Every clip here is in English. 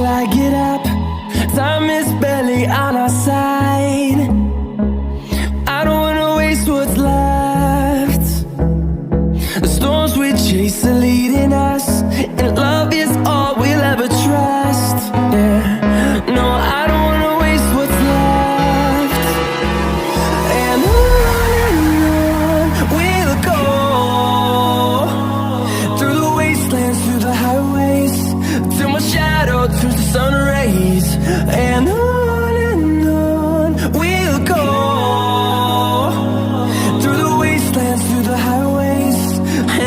till I get up. Time is barely on our side. I don't wanna waste what's left. The storms we chase are leading us, and love is all we'll ever trust. Yeah, no, I don't wanna waste what's left. And on we'll go, through the wastelands, through the highways, till my shadow turns to sun rays. And on we'll go, through the wastelands, through the highways,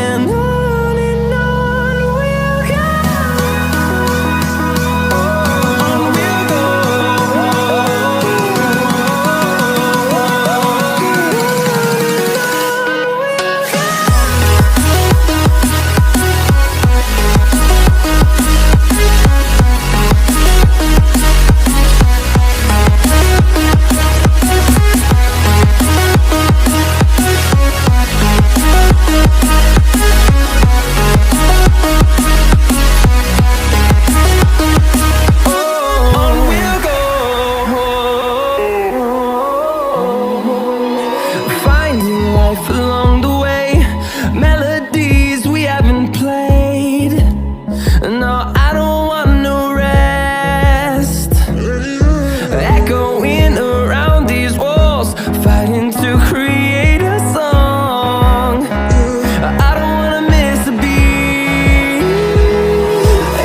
and on we'll go. On we'll go. Finding life along the way, melodies we haven't played. No, I don't want no rest. Echoing around these walls, fighting to create a song. I don't wanna miss a beat.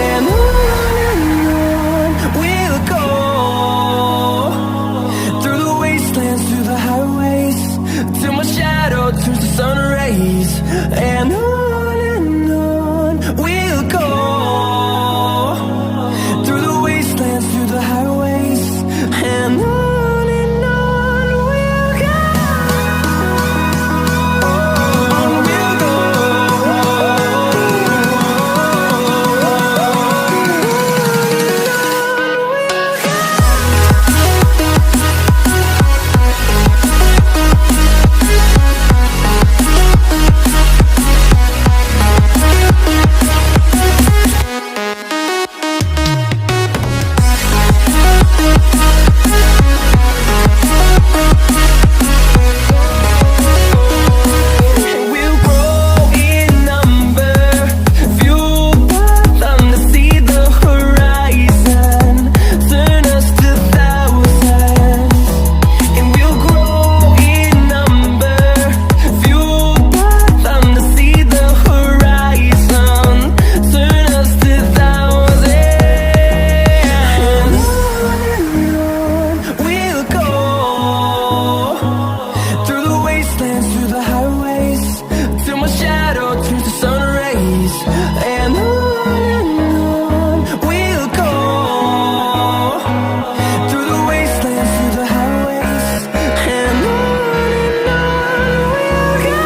And on we'll go, through the wastelands, through the highways, till my shadow turns to sun rays. And on we'll go, through the wastelands, through the highways, and on we'll go. On we'll go. We'll grow in number, fueled by them to see the horizon, turn us to thousands. And we'll grow in number, fueled by them to see the horizon, turn us to thousands. And on we'll go, through the wastelands, through the highways, till my shadow turns to sun rays. And on we'll go, through the wastelands, through the highways, and on we'll go.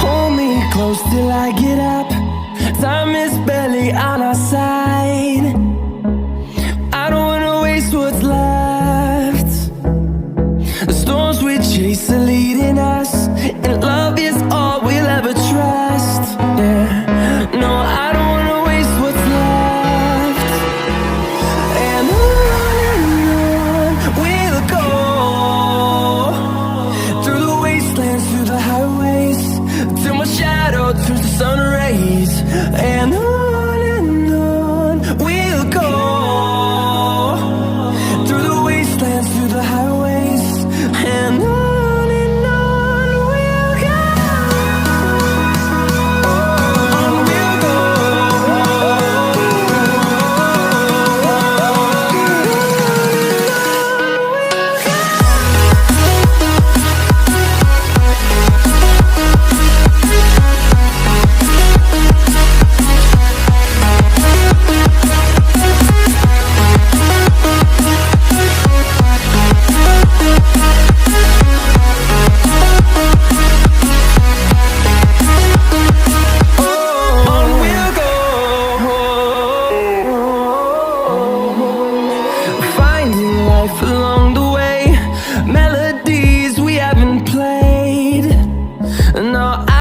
Hold me close till I get up. Time is barely on our side. I don't wanna waste what's left. The storms we chase are leading us, and love is all we'll ever trust.